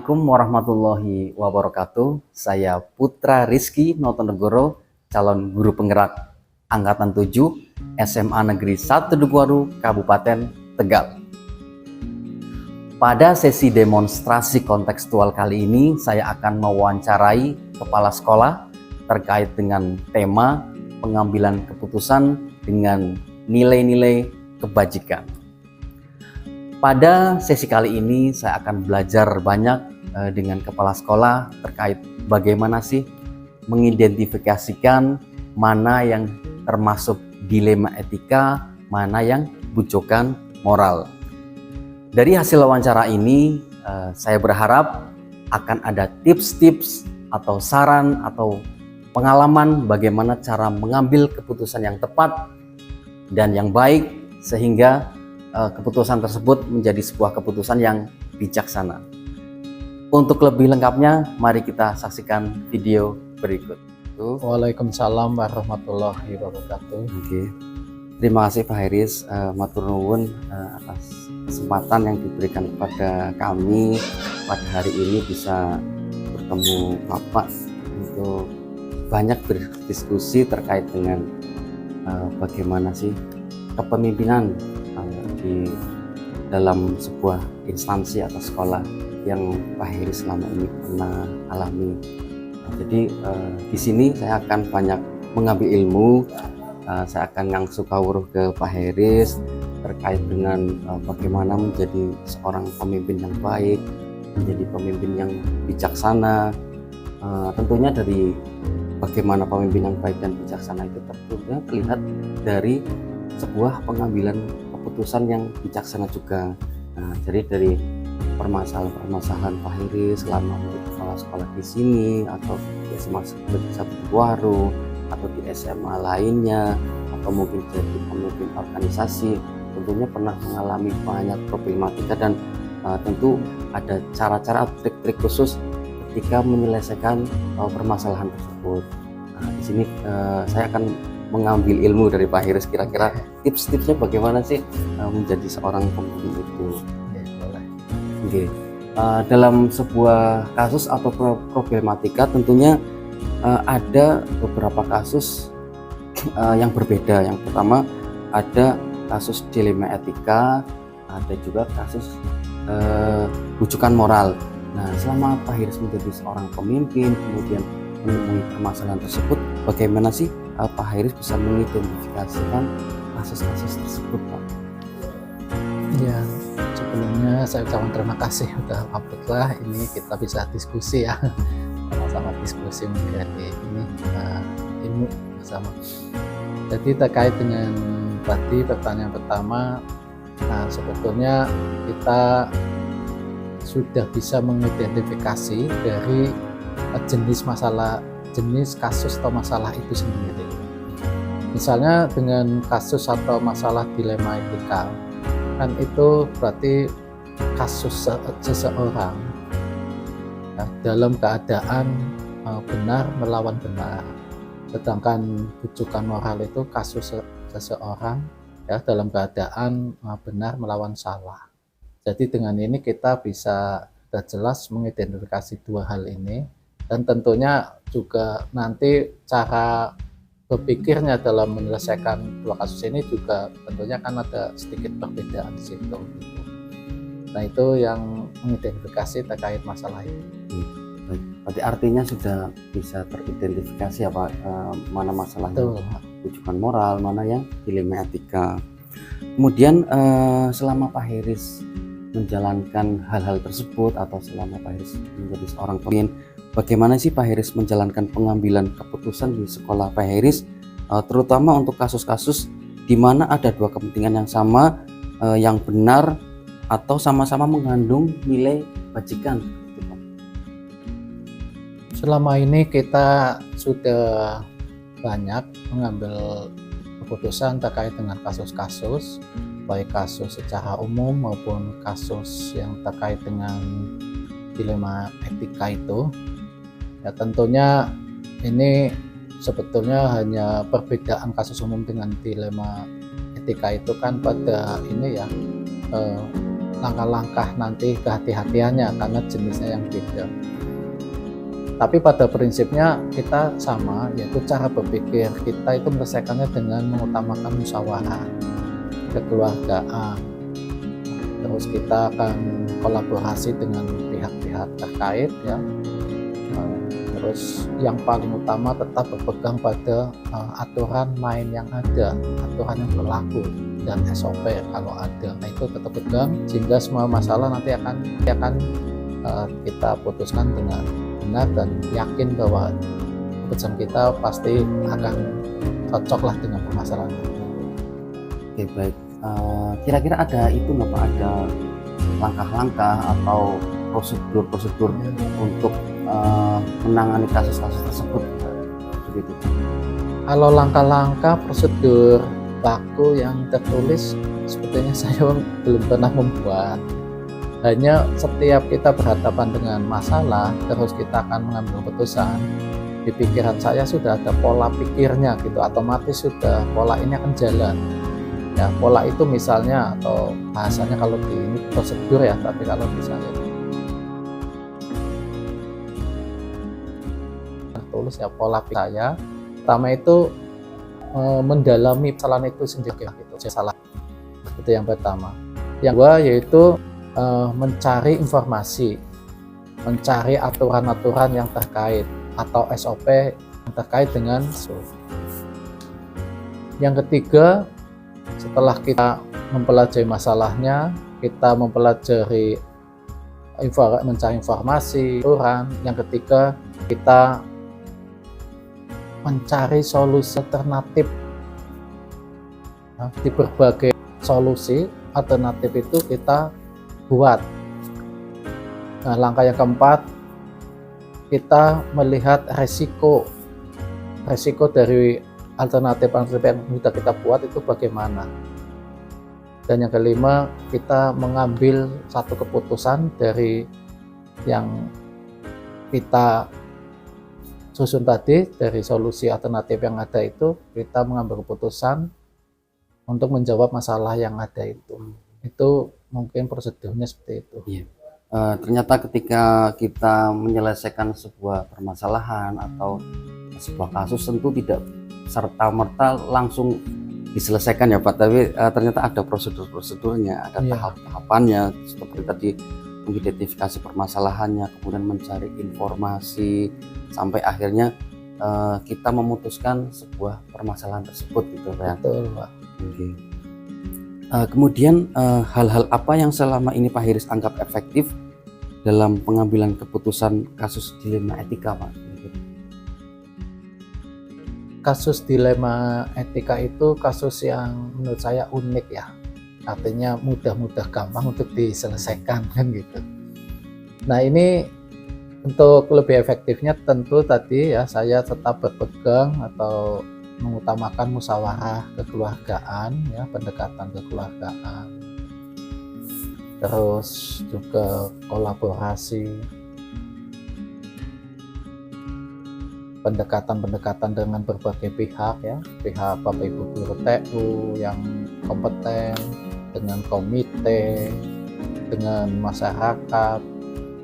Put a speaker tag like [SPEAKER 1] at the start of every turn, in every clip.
[SPEAKER 1] Assalamualaikum warahmatullahi wabarakatuh. Saya Putra Rizky Notonegoro, calon guru penggerak Angkatan 7 SMA Negeri 1 Dukuharu, Kabupaten Tegal. Pada sesi demonstrasi kontekstual kali ini, saya akan mewawancarai kepala sekolah terkait dengan tema pengambilan keputusan dengan nilai-nilai kebajikan. Pada sesi kali ini saya akan belajar banyak dengan kepala sekolah terkait bagaimana sih mengidentifikasikan mana yang termasuk dilema etika, mana yang bujukan moral. Dari hasil wawancara ini saya berharap akan ada tips-tips atau saran atau pengalaman bagaimana cara mengambil keputusan yang tepat dan yang baik sehingga keputusan tersebut menjadi sebuah keputusan yang bijaksana. Untuk lebih lengkapnya, mari kita saksikan video berikut.
[SPEAKER 2] Waalaikumsalam warahmatullahi wabarakatuh.
[SPEAKER 1] Oke. Terima kasih Pak Heris, matur nuwun atas kesempatan yang diberikan kepada kami pada hari ini bisa bertemu Bapak untuk banyak berdiskusi terkait dengan bagaimana sih kepemimpinan di dalam sebuah instansi atau sekolah yang Pak Heri selama ini pernah alami. Jadi di sini saya akan banyak mengambil ilmu. Saya akan ngangsu kawruh ke Pak Heris terkait dengan bagaimana menjadi seorang pemimpin yang baik, menjadi pemimpin yang bijaksana. Tentunya dari bagaimana pemimpin yang baik dan bijaksana itu terlihat dari sebuah pengambilan keputusan yang bijaksana juga. Nah, jadi dari permasalahan-permasalahan Pak Heri selama menjadi kepala sekolah di sini atau di SMA Negeri 1 Dukuharu atau di SMA lainnya atau mungkin jadi pemimpin organisasi, tentunya pernah mengalami banyak problematika dan tentu ada cara-cara atau trik-trik khusus ketika menyelesaikan permasalahan tersebut. Nah, di sini saya akan mengambil ilmu dari Pak Heris, kira-kira tips-tipsnya bagaimana sih menjadi seorang pemimpin itu.
[SPEAKER 2] Boleh.
[SPEAKER 1] Oke. Dalam sebuah kasus atau problematika tentunya ada beberapa kasus yang berbeda. Yang pertama ada kasus dilema etika, ada juga kasus bujukan moral. Nah, selama Pak Heris menjadi seorang pemimpin kemudian menemui permasalahan tersebut, bagaimana sih Pak Heris bisa mengidentifikasikan kasus-kasus tersebut, Pak?
[SPEAKER 2] Ya, sebelumnya saya ucapkan terima kasih udah upload lah. Ini kita bisa diskusi ya, sama-sama diskusi mengenai ini ilmu bersama. Jadi terkait dengan tadi pertanyaan pertama, nah sebetulnya kita sudah bisa mengidentifikasi dari jenis kasus atau masalah itu sendiri. Misalnya dengan kasus atau masalah dilema etika, kan itu berarti kasus seseorang ya, dalam keadaan benar melawan benar. Sedangkan bujukan moral itu kasus seseorang ya dalam keadaan benar melawan salah. Jadi dengan ini kita bisa sudah jelas mengidentifikasi dua hal ini. Dan tentunya juga nanti cara berpikirnya dalam menyelesaikan dua kasus ini juga tentunya kan ada sedikit perbedaan di situ. Nah, itu yang mengidentifikasi terkait masalah ini.
[SPEAKER 1] Berarti artinya sudah bisa teridentifikasi apa mana masalahnya bujukan moral, mana yang dilema etika. Kemudian selama Pak Heris menjalankan hal-hal tersebut atau selama Pak Heris menjadi seorang pemimpin, bagaimana sih Pak Heris menjalankan pengambilan keputusan di sekolah Pak Heris, terutama untuk kasus-kasus di mana ada dua kepentingan yang sama, yang benar atau sama-sama mengandung nilai kebajikan?
[SPEAKER 2] Selama ini kita sudah banyak mengambil keputusan terkait dengan kasus-kasus, baik kasus secara umum maupun kasus yang terkait dengan dilema etika itu. Ya, tentunya ini sebetulnya hanya perbedaan kasus umum dengan dilema etika itu kan pada ini ya langkah-langkah nanti kehati-hatiannya karena jenisnya yang beda. Tapi pada prinsipnya kita sama, yaitu cara berpikir kita itu menyelesaikannya dengan mengutamakan musyawarah, kekeluargaan. Terus kita akan kolaborasi dengan pihak-pihak terkait ya. Terus yang paling utama tetap berpegang pada aturan main yang ada, aturan yang berlaku dan SOP kalau ada. Nah, itu tetap pegang sehingga semua masalah nanti akan kita putuskan dengan benar dan yakin bahwa keputusan kita pasti akan cocok lah dengan permasalahan itu.
[SPEAKER 1] Oke, baik. Kira-kira ada itu nggak Pak, ada langkah-langkah atau prosedur-prosedur untuk menangani kasus-kasus tersebut begitu?
[SPEAKER 2] Kalau langkah-langkah prosedur baku yang tertulis sepertinya saya belum pernah membuat. Hanya setiap kita berhadapan dengan masalah terus kita akan mengambil keputusan, di pikiran saya sudah ada pola pikirnya gitu, otomatis sudah pola ini akan jalan ya. Pola itu misalnya atau bahasanya kalau di ini prosedur ya, tapi kalau misalnya tertulis ya pola pikir saya pertama itu mendalami kesalahan itu sendiri gitu. Salah itu yang pertama. Yang kedua yaitu mencari informasi, mencari aturan-aturan yang terkait atau SOP yang terkait dengan yang ketiga, setelah kita mempelajari masalahnya, kita mempelajari mencari informasi, aturan. Yang ketiga, kita mencari solusi alternatif. Nah, di berbagai solusi alternatif itu kita buat. Nah, langkah yang keempat, kita melihat resiko dari alternatif yang sudah kita buat itu bagaimana. Dan yang kelima, kita mengambil satu keputusan dari yang kita susun tadi, dari solusi alternatif yang ada itu, kita mengambil keputusan untuk menjawab masalah yang ada itu. Itu mungkin prosedurnya seperti itu.
[SPEAKER 1] Iya. Ternyata ketika kita menyelesaikan sebuah permasalahan atau sebuah kasus tentu tidak serta-merta langsung diselesaikan ya Pak, tapi ternyata ada prosedur-prosedurnya, ada tahap-tahapannya seperti tadi mengidentifikasi permasalahannya, kemudian mencari informasi sampai akhirnya kita memutuskan sebuah permasalahan tersebut gitu Pak.
[SPEAKER 2] Betul Pak.
[SPEAKER 1] Okay. Kemudian hal-hal apa yang selama ini Pak Hairys anggap efektif dalam pengambilan keputusan kasus dilema etika Pak?
[SPEAKER 2] Kasus dilema etika itu kasus yang menurut saya unik ya, artinya mudah-mudah gampang untuk diselesaikan kan gitu. Nah ini untuk lebih efektifnya tentu tadi ya saya tetap berpegang atau mengutamakan musyawarah kekeluargaan ya, pendekatan kekeluargaan, terus juga kolaborasi, pendekatan dengan berbagai pihak ya, pihak Bapak Ibu Guru TU yang kompeten, dengan komite, dengan masyarakat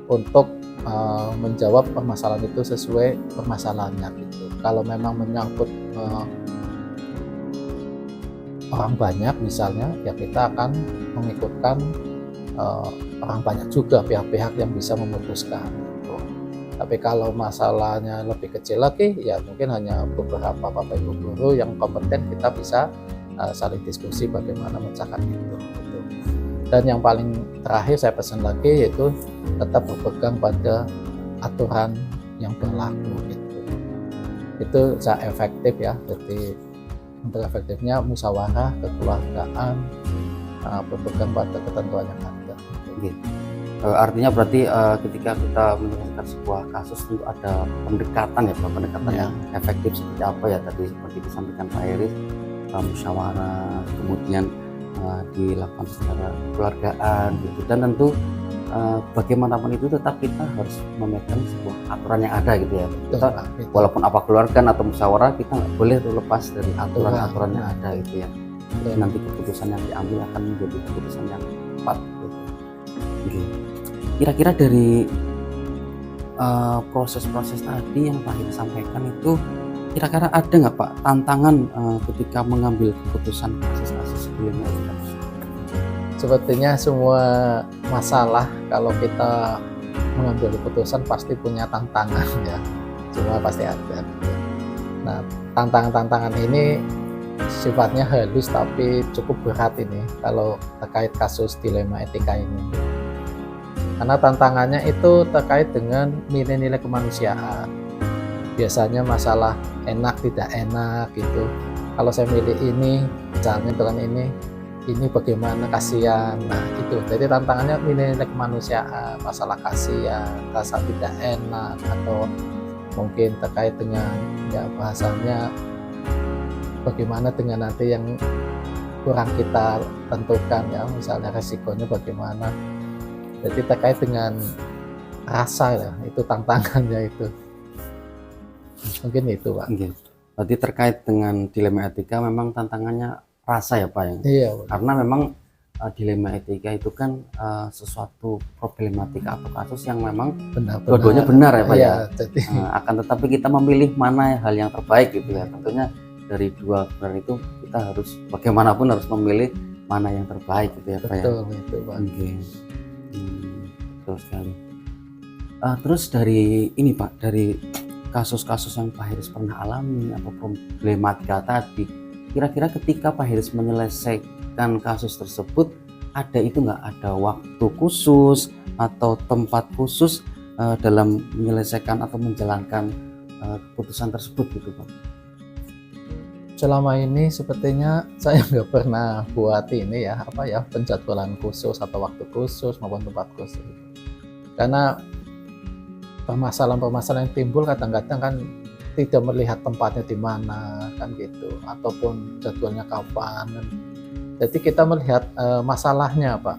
[SPEAKER 2] untuk menjawab permasalahan itu sesuai permasalahannya gitu. Kalau memang menyangkut orang banyak misalnya ya kita akan mengikutkan orang banyak juga pihak-pihak yang bisa memutuskan gitu. Tapi kalau masalahnya lebih kecil lagi ya mungkin hanya beberapa Bapak Ibu Guru yang kompeten, kita bisa saling diskusi bagaimana memecahkan itu gitu. Dan yang paling terakhir saya pesan lagi yaitu tetap berpegang pada aturan yang berlaku gitu. Itu sangat efektif ya. Jadi untuk efektifnya musyawarah kekeluargaan, berpegang pada ketentuan yang ada.
[SPEAKER 1] Gitu. Artinya berarti ketika kita menyelesaikan sebuah kasus tentu ada pendekatan ya Pak, pendekatan yang efektif seperti apa ya tadi seperti disampaikan Pak Hairys, musyawarah, kemudian dilakukan secara kekeluargaan gitu, dan tentu bagaimanapun itu tetap kita harus memegang sebuah aturan yang ada gitu ya. Kita walaupun apa keluarga atau musyawarah kita nggak boleh lepas dari aturan-aturan yang ada gitu ya. Nanti keputusan yang diambil akan menjadi keputusan yang tepat gitu. Oke. Kira-kira dari proses-proses tadi yang Pak Heri sampaikan itu, kira-kira ada nggak Pak tantangan ketika mengambil keputusan kasus-kasus sebelumnya itu, Pak?
[SPEAKER 2] Sepertinya semua masalah kalau kita mengambil keputusan pasti punya tantangan ya, semua pasti ada. Nah, tantangan-tantangan ini sifatnya halus tapi cukup berat ini kalau terkait kasus dilema etika ini. Karena tantangannya itu terkait dengan nilai-nilai kemanusiaan. Biasanya masalah enak tidak enak gitu. Kalau saya milih ini, jangan dengan ini bagaimana, kasihan. Nah itu, jadi tantangannya nilai-nilai kemanusiaan, masalah kasihan, rasa tidak enak, atau mungkin terkait dengan ya bahasanya bagaimana dengan nanti yang kurang kita tentukan ya, misalnya resikonya bagaimana. Jadi terkait dengan rasa ya, itu tantangannya itu. Mungkin itu Pak.
[SPEAKER 1] Oke. Berarti terkait dengan dilema etika memang tantangannya rasa ya Pak ya?
[SPEAKER 2] Iya Pak.
[SPEAKER 1] Karena memang dilema etika itu kan sesuatu problematika atau kasus yang memang
[SPEAKER 2] Benar-benar
[SPEAKER 1] dua-duanya benar ya Pak
[SPEAKER 2] iya,
[SPEAKER 1] ya.
[SPEAKER 2] jadi
[SPEAKER 1] Akan tetapi kita memilih mana hal yang terbaik gitu ya. Tentunya dari dua benar itu kita harus bagaimanapun harus memilih mana yang terbaik gitu ya Pak ya.
[SPEAKER 2] betul itu Pak.
[SPEAKER 1] Oke. Betul sekali. Terus dari ini Pak, dari kasus-kasus yang Pak Heris pernah alami atau problematika tadi, kira-kira ketika Pak Heris menyelesaikan kasus tersebut, ada itu nggak, ada waktu khusus atau tempat khusus dalam menyelesaikan atau menjalankan keputusan tersebut gitu Pak?
[SPEAKER 2] Selama ini sepertinya saya nggak pernah buat ini ya, apa ya, penjadwalan khusus atau waktu khusus maupun tempat khusus. Karena permasalahan-permasalahan yang timbul kadang-kadang kan tidak melihat tempatnya di mana kan gitu, ataupun jadwalnya kapan kan. Jadi kita melihat masalahnya Pak.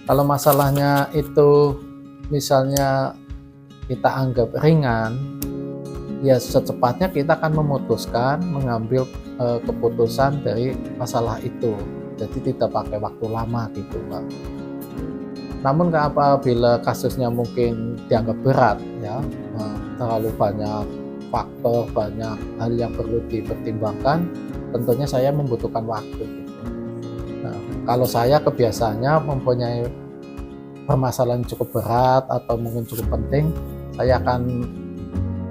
[SPEAKER 2] Kalau masalahnya itu misalnya kita anggap ringan, ya secepatnya kita akan memutuskan mengambil keputusan dari masalah itu. Jadi tidak pakai waktu lama gitu Pak. Namun apabila kasusnya mungkin dianggap berat ya, terlalu banyak faktor, banyak hal yang perlu dipertimbangkan, tentunya saya membutuhkan waktu gitu. Nah, kalau saya kebiasaannya mempunyai permasalahan cukup berat atau mungkin cukup penting, saya akan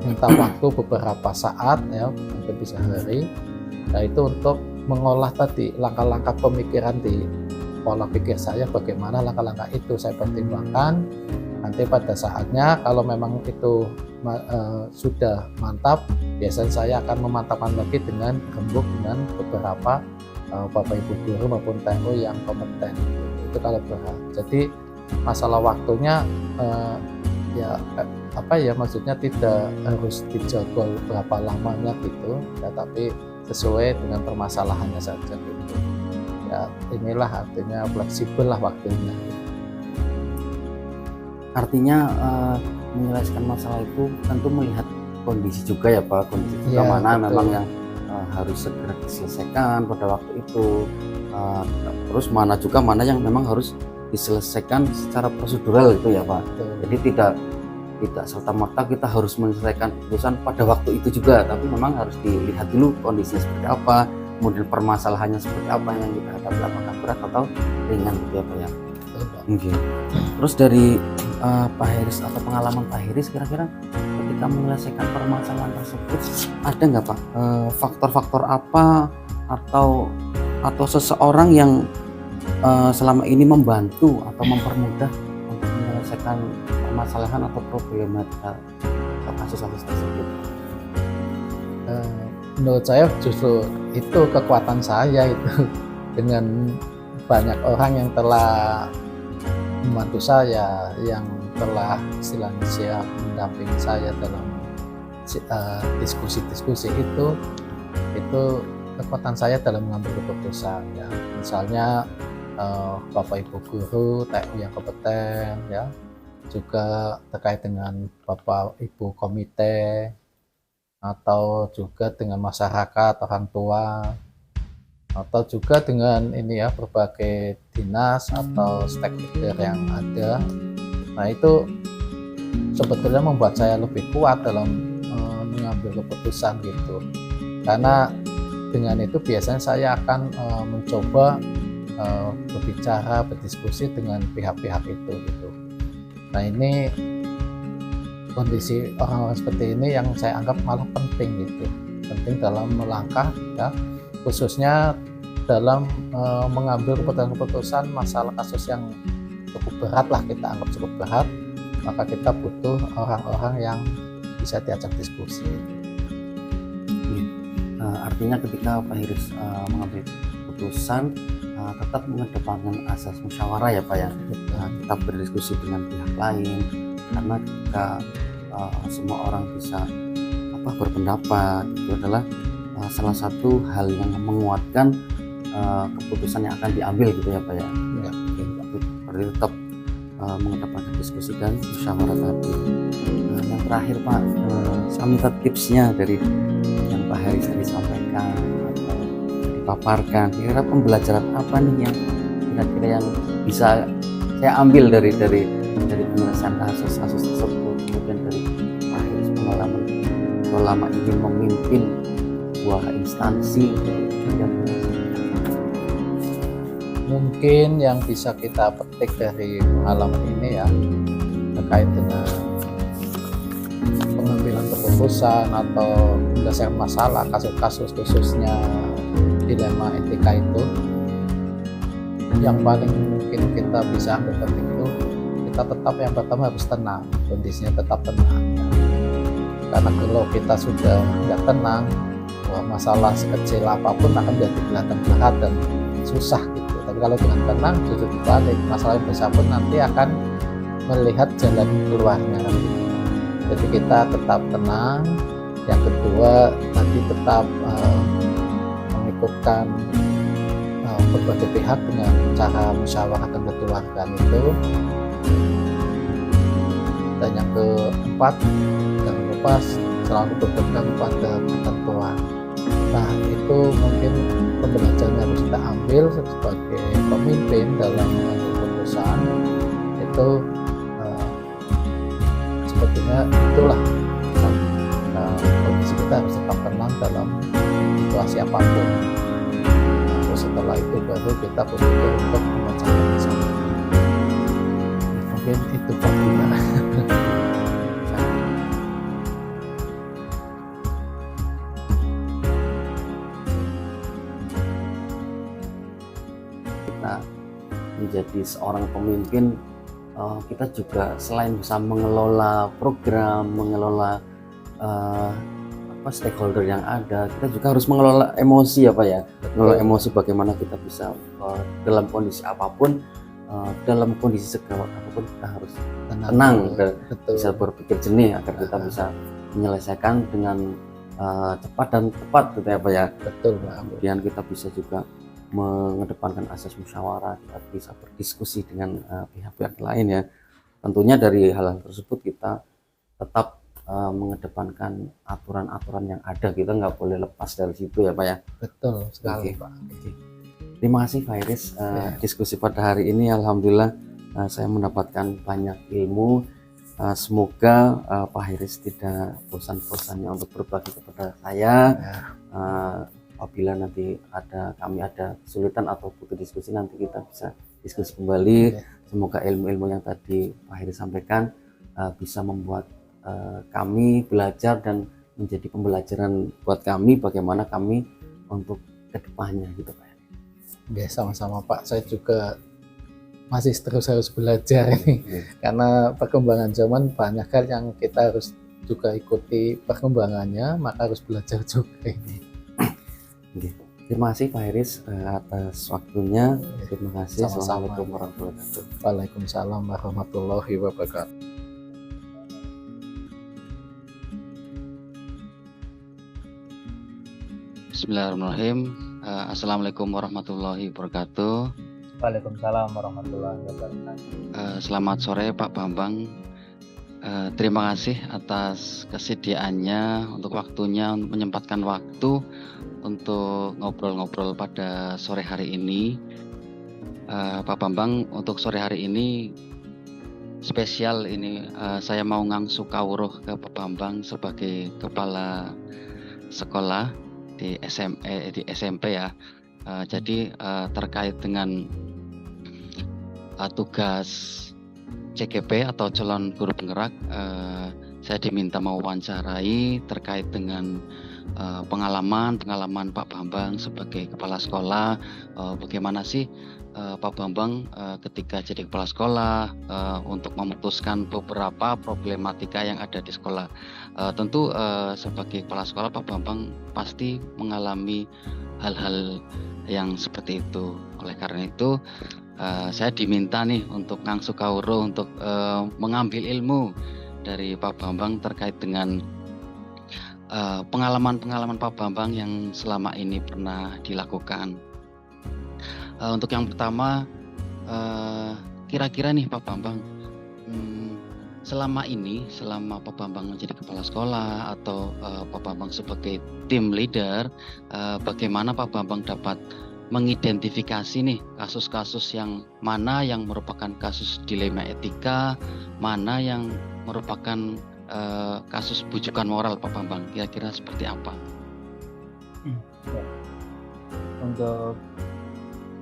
[SPEAKER 2] minta waktu beberapa saat ya, mungkin bisa hari, yaitu untuk mengolah tadi langkah-langkah pemikiran di pola pikir saya, bagaimana langkah-langkah itu saya pertimbangkan. Nanti pada saatnya kalau memang itu sudah mantap, biasanya saya akan memantapkan lagi dengan rembuk dengan beberapa Bapak Ibu guru maupun TU yang kompeten. Itu kalau berat. Jadi masalah waktunya ya apa ya, maksudnya tidak harus dijadwal berapa lamanya gitu ya, tapi sesuai dengan permasalahannya saja gitu ya. Inilah artinya fleksibel lah waktunya.
[SPEAKER 1] Artinya menyelesaikan masalah itu tentu melihat kondisi juga ya Pak, kondisi juga
[SPEAKER 2] Ya,
[SPEAKER 1] mana
[SPEAKER 2] betul.
[SPEAKER 1] memang yang harus segera diselesaikan pada waktu itu, terus mana juga mana yang memang harus diselesaikan secara prosedural itu ya Pak.
[SPEAKER 2] Betul.
[SPEAKER 1] Jadi tidak serta-merta kita harus menyelesaikan keputusan pada waktu itu juga, tapi memang harus dilihat dulu kondisinya seperti apa, kemudian permasalahannya seperti apa yang kita hadapi, apakah berat atau ringan gitu ya Pak ya. Okay. Terus dari Pak Heris atau pengalaman Pak Heris, kira-kira ketika menyelesaikan permasalahan tersebut ada nggak Pak faktor-faktor apa atau seseorang yang selama ini membantu atau mempermudah untuk menyelesaikan permasalahan atau problematika atau kasus-kasus tersebut?
[SPEAKER 2] Menurut saya justru itu kekuatan saya itu dengan banyak orang yang telah membantu saya, yang telah istilahnya siap mendampingi saya dalam diskusi-diskusi itu kekuatan saya dalam mengambil keputusan ya. Misalnya Bapak Ibu guru, TU yang kompeten ya, juga terkait dengan Bapak Ibu komite, atau juga dengan masyarakat, orang tua. atau juga dengan ini ya, berbagai dinas atau stakeholder yang ada. Nah itu sebetulnya membuat saya lebih kuat dalam mengambil keputusan gitu, karena dengan itu biasanya saya akan mencoba berbicara, berdiskusi dengan pihak-pihak itu gitu. Nah ini kondisi orang-orang seperti ini yang saya anggap malah penting gitu, penting dalam melangkah ya, khususnya dalam mengambil keputusan masalah kasus yang cukup berat lah, kita anggap cukup berat, maka kita butuh orang-orang yang bisa diajak diskusi.
[SPEAKER 1] Artinya ketika Pak Hiris mengambil keputusan tetap mengedepankan asas musyawarah ya Pak ya, tetap berdiskusi dengan pihak lain, karena ketika semua orang bisa berpendapat, itu adalah salah satu hal yang menguatkan keputusan yang akan diambil gitu ya Pak ya.
[SPEAKER 2] Ya.
[SPEAKER 1] Berarti tetap mengedepankan diskusi dan musyawarah tadi. Yang terakhir Pak, saya minta tipsnya dari yang Pak Haris tadi sampaikan atau dipaparkan. Kira-kira pembelajaran apa nih yang kira-kira yang bisa saya ambil dari penyelesaian kasus-kasus tersebut, kemudian dari Pak Haris pengalaman selama ingin memimpin sebuah instansi yang
[SPEAKER 2] mungkin yang bisa kita petik dari pengalaman ini ya, terkait dengan pengambilan keputusan atau menyelesaikan masalah kasus-kasus khususnya dilema etika itu, yang paling mungkin kita bisa ambil penting itu kita tetap yang pertama harus tenang, kondisinya tetap tenang ya. Karena kalau kita sudah tidak tenang, masalah sekecil apapun akan jadi kelihatan berat dan susah gitu. Tapi kalau dengan tenang, justru dibalik, masalah yang besar pun nanti akan melihat jalan keluarnya. Jadi kita tetap tenang. Yang kedua, tadi tetap mengikutkan berbagai pihak dengan cara musyawarah dan kekeluargaan itu. Dan yang keempat, jangan lupa selalu berpegang pada ketentuan. Nah itu mungkin pembelajaran yang harus kita ambil sebagai pemimpin dalam mengambil keputusan itu, sepertinya itulah kondisi kita harus tetap tenang dalam situasi apapun. Terus setelah itu baru kita berpikir untuk memecahkan masalah. Mungkin itu Pak Bima.
[SPEAKER 1] Menjadi seorang pemimpin, kita juga selain bisa mengelola program, mengelola stakeholder yang ada, kita juga harus mengelola emosi ya Pak ya. Mengelola emosi, bagaimana kita bisa dalam kondisi apapun, dalam kondisi segala apapun kita harus tenang dan bisa berpikir jernih agar kita bisa menyelesaikan dengan cepat dan tepat gitu ya Pak ya.
[SPEAKER 2] Betul Pak.
[SPEAKER 1] Kemudian kita bisa juga mengedepankan asas musyawarah, kita bisa berdiskusi dengan pihak-pihak lain ya. Tentunya dari hal-hal tersebut kita tetap mengedepankan aturan-aturan yang ada, kita nggak boleh lepas dari situ ya Pak ya.
[SPEAKER 2] Betul sekali Pak.
[SPEAKER 1] Terima kasih Pak Iris, diskusi pada hari ini alhamdulillah saya mendapatkan banyak ilmu. Semoga Pak Iris tidak bosan-bosannya untuk berbagi kepada saya. Apabila nanti kami ada kesulitan atau butuh diskusi, nanti kita bisa diskusi kembali. Semoga ilmu-ilmu yang tadi Pak Heri sampaikan bisa membuat kami belajar dan menjadi pembelajaran buat kami bagaimana kami untuk kedepannya gitu Pak.
[SPEAKER 2] Ya sama-sama Pak, saya juga masih terus harus belajar ini karena perkembangan zaman banyak hal yang kita harus juga ikuti perkembangannya, maka harus belajar juga ini.
[SPEAKER 1] Terima kasih Pak Iris atas waktunya. Terima kasih.
[SPEAKER 2] Sama-sama.
[SPEAKER 1] Assalamualaikum warahmatullahi wabarakatuh.
[SPEAKER 2] Waalaikumsalam warahmatullahi wabarakatuh.
[SPEAKER 3] Bismillahirrahmanirrahim. Assalamualaikum warahmatullahi wabarakatuh.
[SPEAKER 2] Waalaikumsalam warahmatullahi wabarakatuh.
[SPEAKER 3] Selamat sore Pak Bambang. Terima kasih atas kesediaannya untuk waktunya, untuk menyempatkan waktu untuk ngobrol-ngobrol pada sore hari ini. Pak Bambang, untuk sore hari ini spesial ini, saya mau ngangsu kawruh ke Pak Bambang sebagai kepala sekolah di SMP ya. Jadi terkait dengan tugas CGP atau calon guru penggerak, saya diminta mewawancarai terkait dengan pengalaman Pak Bambang sebagai kepala sekolah. Bagaimana sih Pak Bambang ketika jadi kepala sekolah untuk memutuskan beberapa problematika yang ada di sekolah. Tentu sebagai kepala sekolah Pak Bambang pasti mengalami hal-hal yang seperti itu. Oleh karena itu saya diminta nih untuk ngangsu kawruh untuk mengambil ilmu dari Pak Bambang terkait dengan pengalaman Pak Bambang yang selama ini pernah dilakukan. Untuk yang pertama, kira-kira nih Pak Bambang, selama Pak Bambang menjadi kepala sekolah atau Pak Bambang sebagai tim leader, bagaimana Pak Bambang dapat mengidentifikasi nih kasus-kasus yang mana yang merupakan kasus dilema etika, mana yang merupakan kasus bujukan moral Pak Bambang, kira-kira seperti apa?
[SPEAKER 4] Ya. Untuk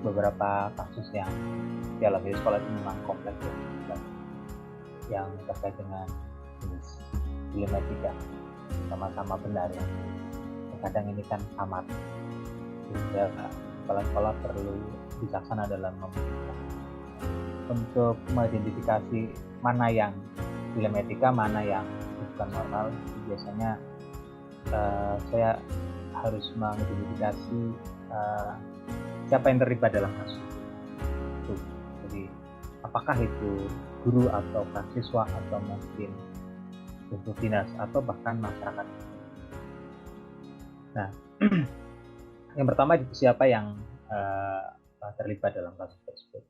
[SPEAKER 4] beberapa kasus yang dialami di sekolah itu memang kompleks ya, yang terkait dengan jenis dilema etika sama-sama benar ya. Kadang ini kan samar, sehingga kepala sekolah perlu bijaksana dalam memilih untuk mengidentifikasi mana yang dilema etika, mana yang bukan moral. Biasanya saya harus mengidentifikasi siapa yang terlibat dalam kasus itu. Jadi apakah itu guru atau siswa atau mungkin unsur dinas atau bahkan masyarakat. Nah, yang pertama itu siapa yang terlibat dalam kasus tersebut.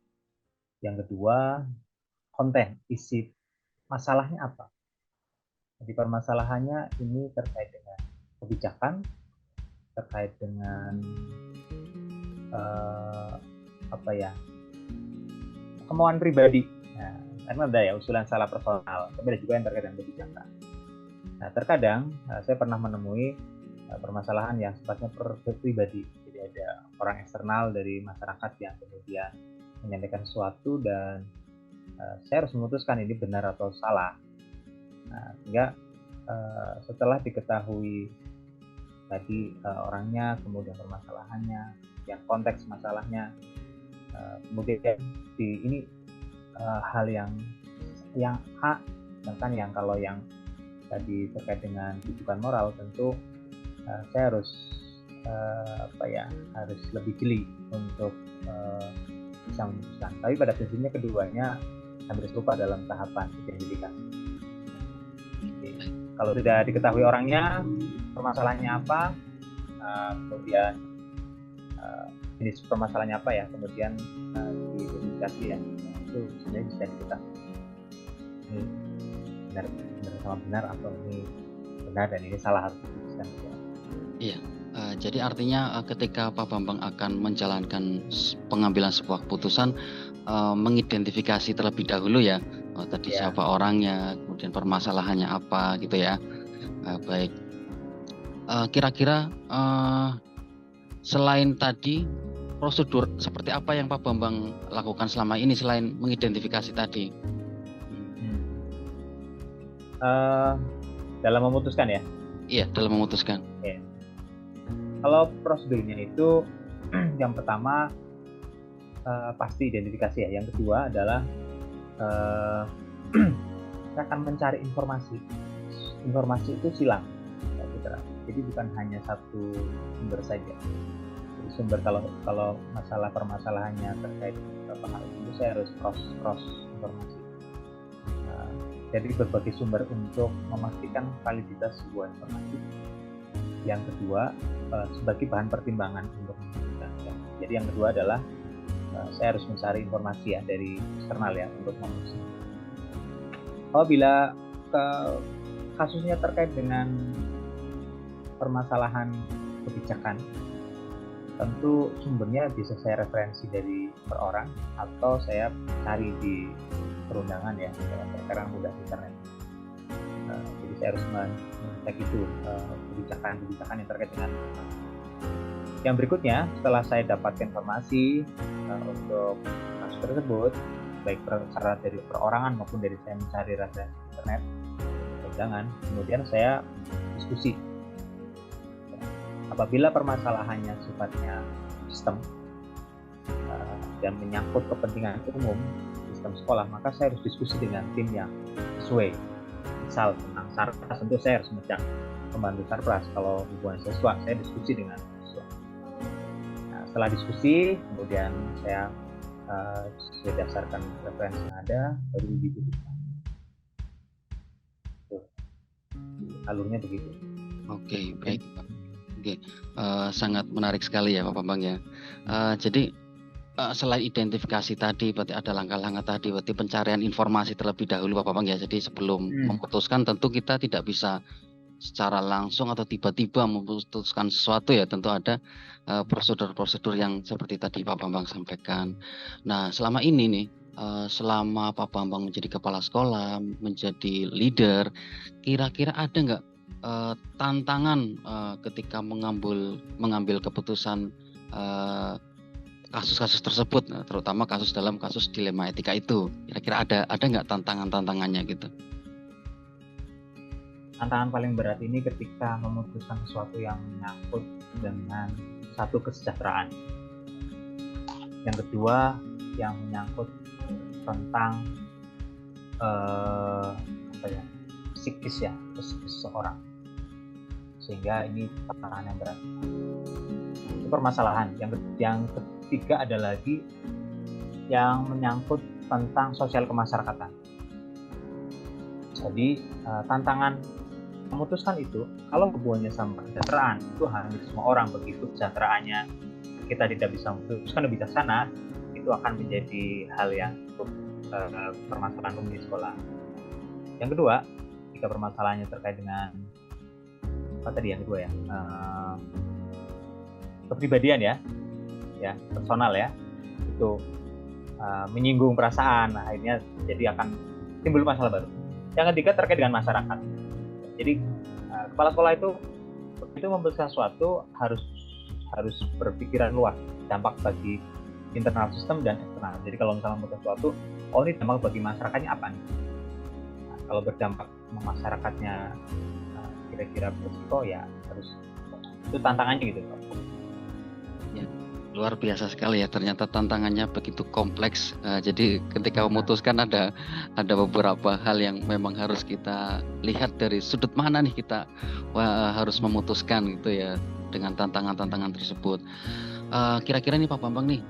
[SPEAKER 4] Yang kedua, konten, isi masalahnya apa. Jadi permasalahannya ini terkait dengan kebijakan, terkait dengan kemauan pribadi. Nah, karena ada ya usulan salah personal, tapi ada juga yang terkait dengan kebijakan. Nah, terkadang saya pernah menemui permasalahan yang sifatnya pribadi. Jadi ada orang eksternal dari masyarakat yang kemudian menyampaikan sesuatu dan saya harus memutuskan ini benar atau salah. Nah, sehingga setelah diketahui tadi orangnya, kemudian permasalahannya, yang konteks masalahnya, kemudian ini hal yang A, sedangkan yang kalau yang tadi terkait dengan rujukan moral, tentu saya harus harus lebih jeli untuk bisa memutuskan. Tapi pada prinsipnya keduanya hampir serupa dalam tahapan identifikasi. Kalau sudah diketahui orangnya, permasalahannya apa, kemudian jenis permasalahannya apa ya, kemudian diidentifikasi ya, itu sebenarnya bisa diketahui ini benar sama benar atau ini benar dan ini salah, harus diputuskan.
[SPEAKER 3] Iya, jadi artinya ketika Pak Bambang akan menjalankan pengambilan sebuah keputusan, mengidentifikasi terlebih dahulu ya, tadi siapa orangnya, kemudian permasalahannya apa gitu ya. Baik, kira-kira selain tadi prosedur seperti apa yang Pak Bambang lakukan selama ini selain mengidentifikasi tadi?
[SPEAKER 4] Dalam memutuskan ya?
[SPEAKER 3] Iya, dalam memutuskan.
[SPEAKER 4] Ya. Kalau prosedurnya itu yang pertama pasti identifikasi ya. Yang kedua adalah saya akan mencari informasi. Informasi itu silang, jadi bukan hanya satu sumber saja. Jadi sumber kalau masalah permasalahannya terkait beberapa hal itu saya harus cross informasi. Jadi berbagai sumber untuk memastikan validitas sebuah informasi. Yang kedua sebagai bahan pertimbangan untuk memutuskan. Jadi yang kedua adalah saya harus mencari informasi ya dari eksternal ya untuk memutuskan. Apabila kasusnya terkait dengan permasalahan kebijakan, tentu sumbernya bisa saya referensi dari per orang atau saya cari di perundangan ya, sekarang mudah internet. Jadi saya harus mengecek itu kebijakan yang terkait dengan yang berikutnya. Setelah saya dapatkan informasi untuk kasus tersebut, baik secara dari perorangan maupun dari saya mencari referensi internet perundangan, kemudian saya diskusi. Apabila permasalahannya sifatnya sistem dan menyangkut kepentingan umum sistem sekolah, maka saya harus diskusi dengan tim yang sesuai. Misal tentang sarpras, tentu saya harus mengajak pembantu sarpras. Kalau hubungan siswa, saya diskusi dengan siswa. Nah, setelah diskusi, kemudian saya berdasarkan referensi yang ada, baru diputuskan. Alurnya begitu.
[SPEAKER 3] Oke, baik. Oke, sangat menarik sekali ya Pak Bambang ya. Jadi selain identifikasi tadi, berarti ada langkah-langkah tadi, berarti pencarian informasi terlebih dahulu Pak Bambang ya. Jadi sebelum memutuskan, tentu kita tidak bisa secara langsung atau tiba-tiba memutuskan sesuatu ya. Tentu ada prosedur-prosedur yang seperti tadi Pak Bambang sampaikan. Nah, selama ini nih, selama Pak Bambang menjadi kepala sekolah, menjadi leader, kira-kira ada nggak tantangan ketika mengambil keputusan kasus-kasus tersebut, terutama dalam kasus dilema etika itu? Kira-kira ada nggak tantangannya gitu?
[SPEAKER 4] Tantangan paling berat ini ketika memutuskan sesuatu yang menyangkut dengan satu kesejahteraan. Yang kedua, yang menyangkut tentang psikis seseorang, sehingga ini tantangan yang berat. Itu permasalahan. Yang ketiga ada lagi yang menyangkut tentang sosial kemasyarakatan. Jadi tantangan memutuskan itu, kalau hubungannya sama kesejahteraan, itu hampir semua orang begitu kesejahteraannya kita tidak bisa memutuskan lebih bijaksana, itu akan menjadi hal yang cukup permasalahan umum di sekolah. Yang kedua, jika permasalahannya terkait dengan apa tadi yang kedua ya, kepribadian ya personal ya, itu menyinggung perasaan, akhirnya jadi akan timbul masalah baru. Yang ketiga terkait dengan masyarakat. Jadi kepala sekolah itu memutuskan sesuatu harus berpikiran luas, dampak bagi internal sistem dan eksternal. Jadi kalau misalnya memutuskan sesuatu, ini dampak bagi masyarakatnya apa nih? Nah, kalau berdampak sama masyarakatnya kira-kira berisiko, ya harus, itu tantangannya gitu Pak.
[SPEAKER 3] Ya, luar biasa sekali ya, ternyata tantangannya begitu kompleks. Jadi ketika memutuskan ada beberapa hal yang memang harus kita lihat dari sudut mana nih kita harus memutuskan gitu ya, dengan tantangan-tantangan tersebut. Kira-kira nih Pak Bambang nih,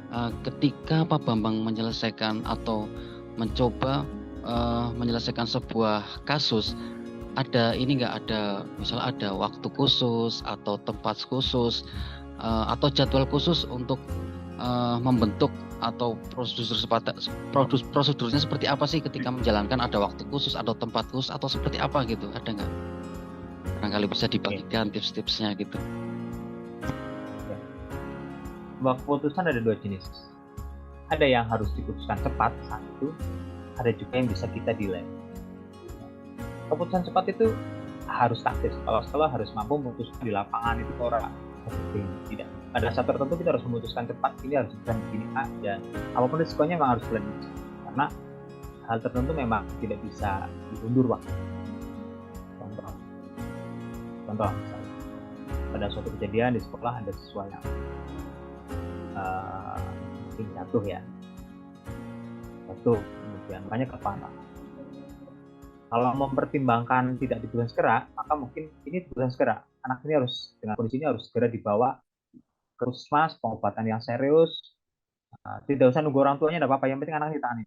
[SPEAKER 3] ketika Pak Bambang menyelesaikan atau mencoba menyelesaikan sebuah kasus, ada misalnya ada waktu khusus atau tempat khusus atau jadwal khusus untuk membentuk atau prosedurnya seperti apa sih ketika menjalankan? Ada waktu khusus atau tempat khusus atau seperti apa gitu? Ada nggak? Barangkali bisa dibagikan tips-tipsnya gitu.
[SPEAKER 4] Keputusan ada dua jenis. Ada yang harus diputuskan cepat saat itu, ada juga yang bisa kita delay. Keputusan cepat itu harus taktis. Kalau sekolah harus mampu memutuskan di lapangan itu orang tidak. Pada saat tertentu kita harus memutuskan cepat, ini harus bisa begini A, dan apapun risikonya memang harus planning. Karena hal tertentu memang tidak bisa diundur waktu. Contoh misalnya, pada suatu kejadian di sekolah ada siswa yang mungkin jatuh, kemudian banyak kepala. Kalau mempertimbangkan tidak diputuskan segera, maka mungkin ini diputuskan segera. Anak ini harus, dengan kondisi ini harus segera dibawa ke puskesmas, pengobatan yang serius. Tidak usah nunggu orang tuanya, tidak apa-apa. Yang penting anaknya ditangani.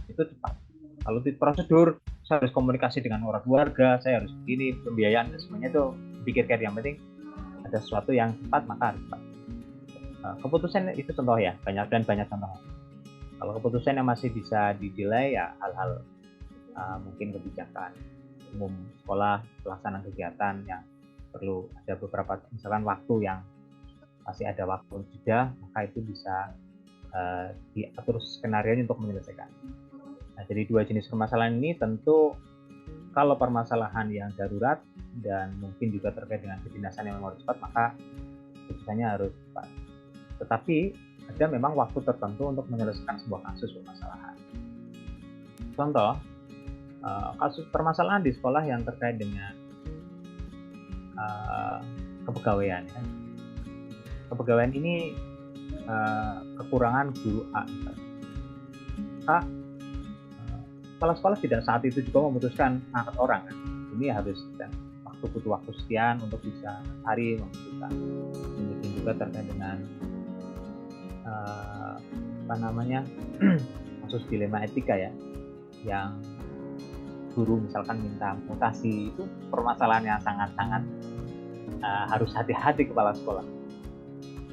[SPEAKER 4] Itu cepat. Kalau di prosedur, saya harus komunikasi dengan orang keluarga, saya harus begini, pembiayaan dan semuanya itu pikirkan. Yang penting ada sesuatu yang cepat, maka harus cepat. Keputusan itu contoh ya, banyak contoh. Kalau keputusan yang masih bisa di-delay ya hal-hal mungkin kebijakan umum sekolah, pelaksanaan kegiatan yang perlu ada beberapa misalkan waktu yang masih ada waktu jeda, maka itu bisa diatur skenario untuk menyelesaikan. Nah, jadi 2 jenis permasalahan ini tentu kalau permasalahan yang darurat dan mungkin juga terkait dengan kedinasan yang memang harus cepat, maka keputusannya harus cepat. Tetapi ada memang waktu tertentu untuk menyelesaikan sebuah kasus permasalahan. Contoh, kasus permasalahan di sekolah yang terkait dengan kepegawaian. Ya. Kepegawaian ini kekurangan guru A. Kepala sekolah tidak saat itu juga memutuskan angkat orang kan. Ini harus butuh waktu sekian untuk bisa hari memutuskan. Demikian juga terkait dengan kasus dilema etika ya, yang guru misalkan minta mutasi, itu permasalahan yang sangat-sangat harus hati-hati kepala sekolah.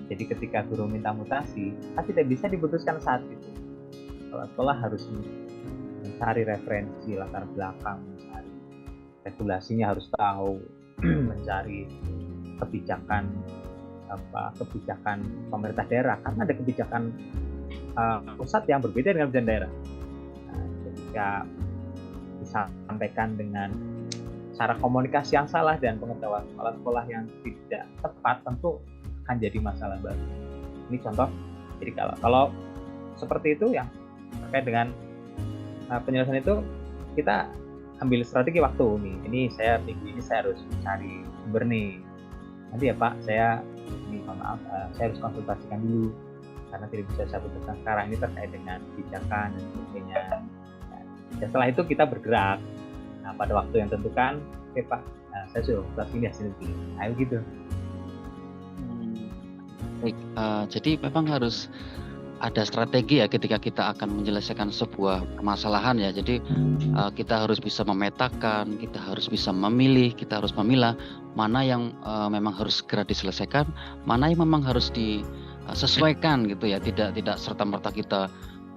[SPEAKER 4] Jadi ketika guru minta mutasi, tidak bisa diputuskan saat itu. Kepala sekolah harus mencari referensi latar belakang, mencari regulasinya harus tahu, mencari kebijakan pemerintah daerah, karena ada kebijakan pusat yang berbeda dengan kebijakan daerah. Nah, ketika disampaikan dengan cara komunikasi yang salah dan pengetahuan kepala sekolah yang tidak tepat, tentu akan jadi masalah baru. Ini contoh. Jadi kalau seperti itu yang terkait dengan penyelesaian itu, kita ambil strategi waktu nih. Minggu ini saya harus mencari sumber nih. Nanti ya Pak, saya harus konsultasikan dulu karena tidak bisa saya putuskan sekarang, ini terkait dengan kebijakan dan sebagainya. Dan setelah itu kita bergerak. Nah, pada waktu yang tentukan, oke Pak, saya sudah konsultasi ini hasil ini. Ayo gitu.
[SPEAKER 3] Baik, jadi memang harus ada strategi ya ketika kita akan menyelesaikan sebuah permasalahan ya. Jadi kita harus bisa memetakan, kita harus bisa memilih, kita harus memilah mana yang memang harus segera diselesaikan, mana yang memang harus disesuaikan gitu ya. Tidak serta-merta kita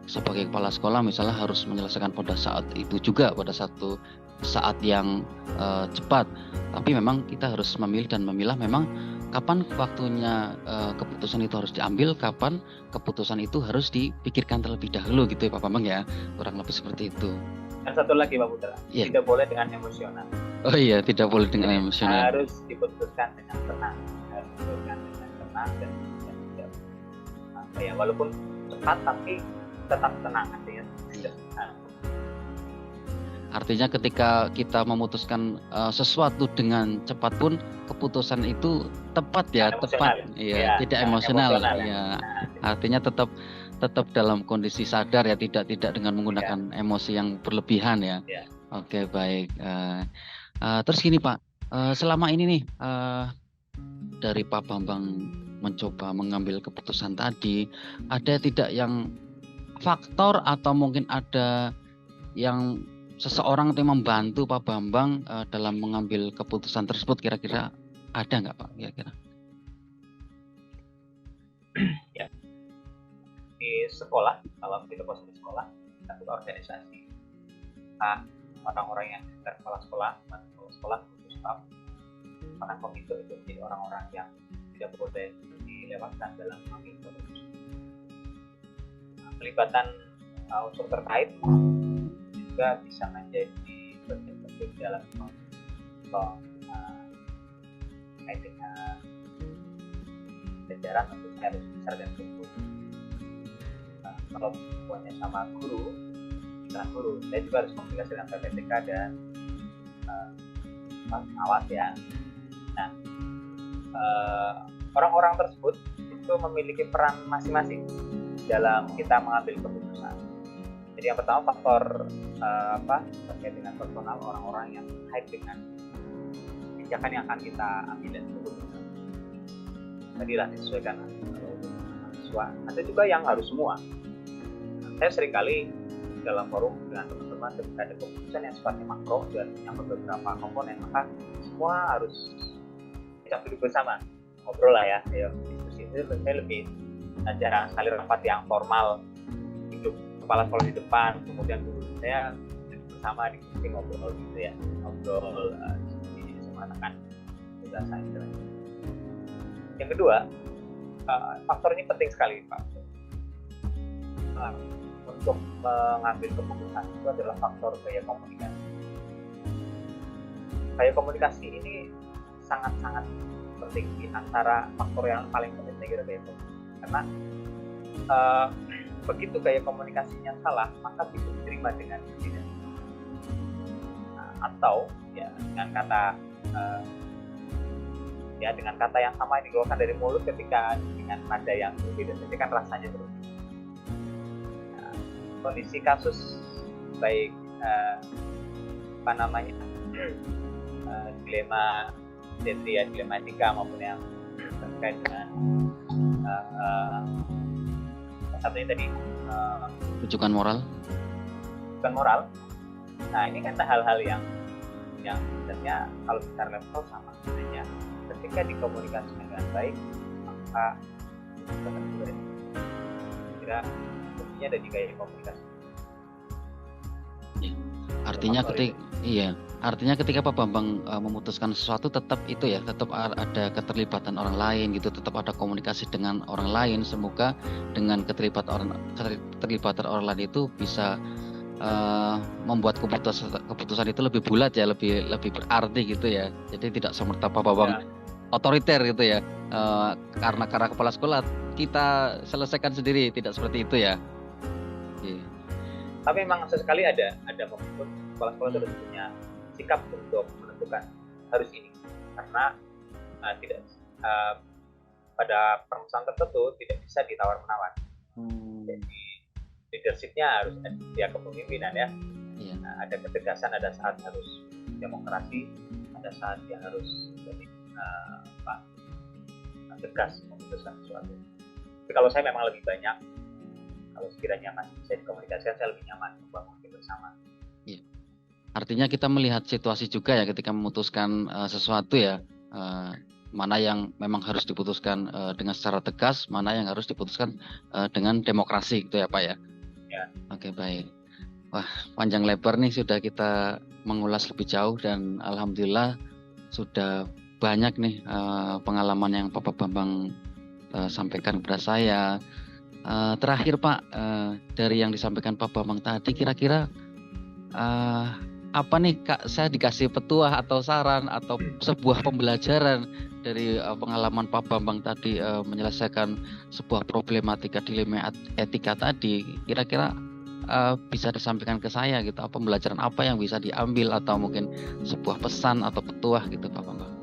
[SPEAKER 3] sebagai kepala sekolah misalnya harus menyelesaikan pada saat itu juga, pada satu saat yang cepat. Tapi memang kita harus memilih dan memilah memang kapan waktunya keputusan itu harus diambil, kapan keputusan itu harus dipikirkan terlebih dahulu gitu ya Pak Bambang ya, kurang lebih seperti itu.
[SPEAKER 4] Dan satu lagi Pak Putra, tidak boleh dengan emosional.
[SPEAKER 3] Oh iya, tidak boleh dengan emosional.
[SPEAKER 4] Harus diputuskan dengan tenang, dan tidak ya, walaupun cepat tapi tetap tenang artinya.
[SPEAKER 3] Artinya ketika kita memutuskan sesuatu dengan cepat pun keputusan itu tepat ya, tepat ya, tidak emosional ya. Artinya tetap dalam kondisi sadar ya, tidak dengan menggunakan emosi yang berlebihan ya. Oke, baik. Terus gini Pak, selama ini nih dari Pak Bambang mencoba mengambil keputusan tadi, ada tidak yang faktor atau mungkin ada yang seseorang yang membantu Pak Bambang dalam mengambil keputusan tersebut, kira-kira ada nggak Pak kira-kira?
[SPEAKER 4] Ya, di sekolah, kalau kita posisi sekolah, kita buka organisasi. Orang-orang yang sekitar kepala sekolah khusus staf, akan komite itu menjadi orang-orang yang tidak boleh dilewatkan dalam mengambil keputusan. Pelibatan unsur terkait juga bisa menjadi bagian penting dalam terkait dengan jajaran, tentu saya harus besar dan tumbuh. Kalau hubungannya sama guru, saya juga harus komunikasi dengan PPTK dan pengawas ya. Nah, orang-orang tersebut itu memiliki peran masing-masing dalam kita mengambil keputusan. Jadi yang pertama faktor terkait dengan personal, orang-orang yang terkait dengan kebijakan yang akan kita ambil dan keputusan. Tadilah disesuaikan mahasiswa. Ada juga yang harus semua. Saya seringkali dalam forum dengan teman-teman ketika ada keputusan yang sifatnya makro dan yang beberapa komponen, maka semua harus bisa duduk bersama, ngobrol lah ya, diskusi. Saya lebih jarang sekali rapat yang formal, hidup kepala sekolah di depan, kemudian guru saya bersama diskusi ngobrol gitu ya, diskusi sama tekan. dirasa istilahnya. Yang kedua, faktor ini penting sekali Pak. Untuk mengambil keputusan itu adalah faktor gaya komunikasi. Gaya komunikasi ini sangat-sangat penting di antara faktor yang paling penting saya kira gaya komunikasi. Karena begitu gaya komunikasinya salah, maka bisa diterima dengan tidak. Atau ya dengan kata yang sama yang dikeluarkan dari mulut ketika dengan nada yang berbeda saja kan rasanya berbeda. Kondisi kasus baik dilema etika maupun yang terkait dengan satunya tadi
[SPEAKER 3] rujukan moral.
[SPEAKER 4] Nah ini kan hal-hal yang sebenarnya kalau bicara level sama sebenarnya ketika dikomunikasikan dengan baik maka kira kuncinya ada di gaya komunikasi.
[SPEAKER 3] Artinya ketika Pak Bambang memutuskan sesuatu tetap ada keterlibatan orang lain gitu, tetap ada komunikasi dengan orang lain. Semoga dengan keterlibatan orang lain itu bisa membuat keputusan itu lebih bulat ya, lebih berarti gitu ya. Jadi tidak semerta Pak Bambang otoriter gitu ya. Karena kepala sekolah kita selesaikan sendiri, tidak seperti itu ya.
[SPEAKER 4] Tapi memang sesekali ada momen kepala sekolah itu harus punya sikap untuk menentukan harus ini, karena pada permasalahan tertentu tidak bisa ditawar-menawar. Jadi leadershipnya harus ada pihak kepemimpinan ya. Nah, ada ketegasan, ada saat harus demokrasi, ada saat yang harus tegas memutuskan sesuatu. Tapi kalau saya memang lebih banyak, kalau sekiranya masih bisa dikomunikasikan, saya lebih nyaman membangun bersama.
[SPEAKER 3] Artinya kita melihat situasi juga ya ketika memutuskan sesuatu ya, mana yang memang harus diputuskan dengan secara tegas, mana yang harus diputuskan dengan demokrasi gitu ya Pak ya. Oke, baik. Wah, panjang lebar nih sudah kita mengulas lebih jauh dan alhamdulillah sudah banyak nih pengalaman yang Bapak Bambang sampaikan kepada saya. Terakhir Pak, dari yang disampaikan Pak Bambang tadi kira-kira apa nih Kak, saya dikasih petuah atau saran atau sebuah pembelajaran dari pengalaman Pak Bambang tadi menyelesaikan sebuah problematika dilema etika tadi, kira-kira bisa disampaikan ke saya gitu, apa pembelajaran apa yang bisa diambil atau mungkin sebuah pesan atau petuah gitu Pak Bambang.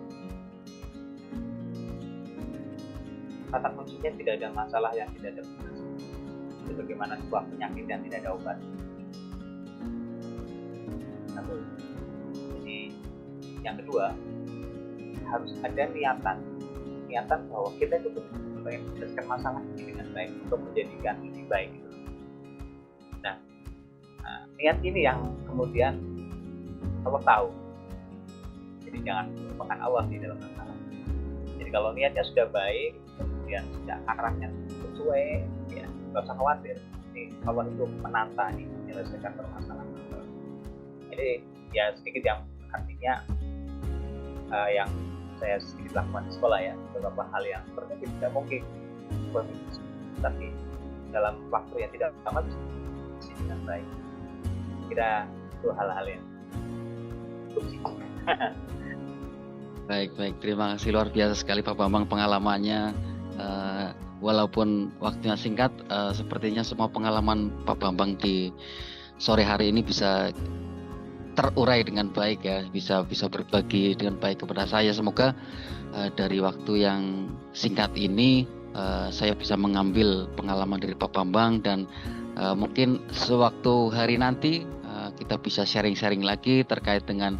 [SPEAKER 4] Kata kuncinya tidak ada masalah yang tidak ada obat. Itu bagaimana sebuah penyakit yang tidak ada obat. Jadi yang kedua harus ada niatan bahwa kita itu betul-betul ingin menyelesaikan masalah ini dengan baik untuk menjadikan lebih baik. Nah, niat ini yang kemudian Allah tahu. Jadi jangan melupakan Allah di dalam masalah. Jadi kalau niatnya sudah baik, kemudian sudah arahnya sesuai, ya nggak usah khawatir. Jadi Allah itu menata nih menyelesaikan permasalahan. Jadi ya sedikit yang artinya yang saya sedikit lakukan di sekolah ya, beberapa hal yang sebenarnya tidak mungkin, tapi dalam waktu yang tidak lama bisa dengan baik. Kira itu hal-hal yang
[SPEAKER 3] Baik, terima kasih, luar biasa sekali Pak Bambang pengalamannya. Walaupun waktunya singkat, sepertinya semua pengalaman Pak Bambang di sore hari ini bisa terurai dengan baik ya, bisa berbagi dengan baik kepada saya. Semoga dari waktu yang singkat ini saya bisa mengambil pengalaman dari Pak Bambang dan mungkin sewaktu hari nanti kita bisa sharing-sharing lagi terkait dengan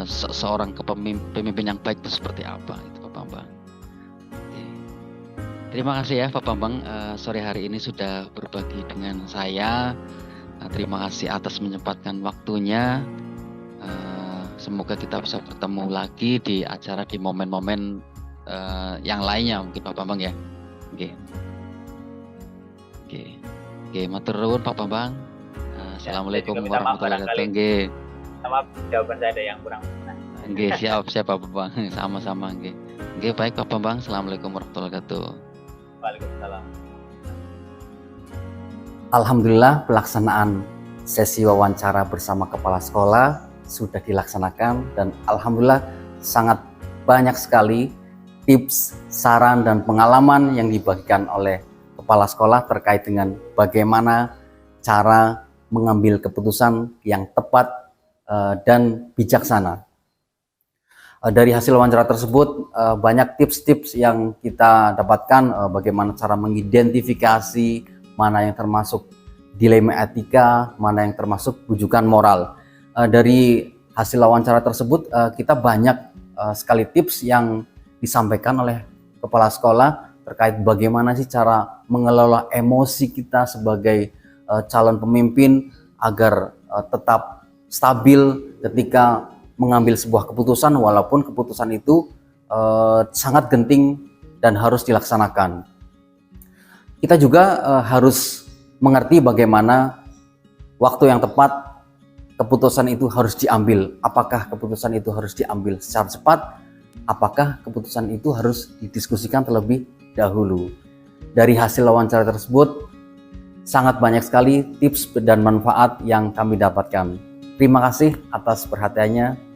[SPEAKER 3] seorang pemimpin yang baik itu seperti apa itu Pak Bambang. Oke. Terima kasih ya Pak Bambang, sore hari ini sudah berbagi dengan saya. Terima kasih atas menyempatkan waktunya. Semoga kita bisa bertemu lagi di acara di momen-momen yang lainnya mungkin Pak Bambang ya. Oke, matur nuwun Pak Bambang. Assalamualaikum warahmatullahi wabarakatuh.
[SPEAKER 4] Sama jawaban saya ada yang kurang.
[SPEAKER 3] Nggih, siap Pak Bambang. Sama-sama nggih. Nggih, baik Pak Bambang. Assalamualaikum warahmatullahi wabarakatuh.
[SPEAKER 4] Waalaikumsalam.
[SPEAKER 1] Alhamdulillah pelaksanaan sesi wawancara bersama kepala sekolah sudah dilaksanakan dan alhamdulillah sangat banyak sekali tips, saran, dan pengalaman yang dibagikan oleh kepala sekolah terkait dengan bagaimana cara mengambil keputusan yang tepat dan bijaksana. Dari hasil wawancara tersebut banyak tips-tips yang kita dapatkan bagaimana cara mengidentifikasi mana yang termasuk dilema etika, mana yang termasuk bujukan moral. Dari hasil wawancara tersebut kita banyak sekali tips yang disampaikan oleh kepala sekolah terkait bagaimana sih cara mengelola emosi kita sebagai calon pemimpin agar tetap stabil ketika mengambil sebuah keputusan walaupun keputusan itu sangat genting dan harus dilaksanakan. Kita juga harus mengerti bagaimana waktu yang tepat keputusan itu harus diambil. Apakah keputusan itu harus diambil secara cepat? Apakah keputusan itu harus didiskusikan terlebih dahulu? Dari hasil wawancara tersebut sangat banyak sekali tips dan manfaat yang kami dapatkan. Terima kasih atas perhatiannya.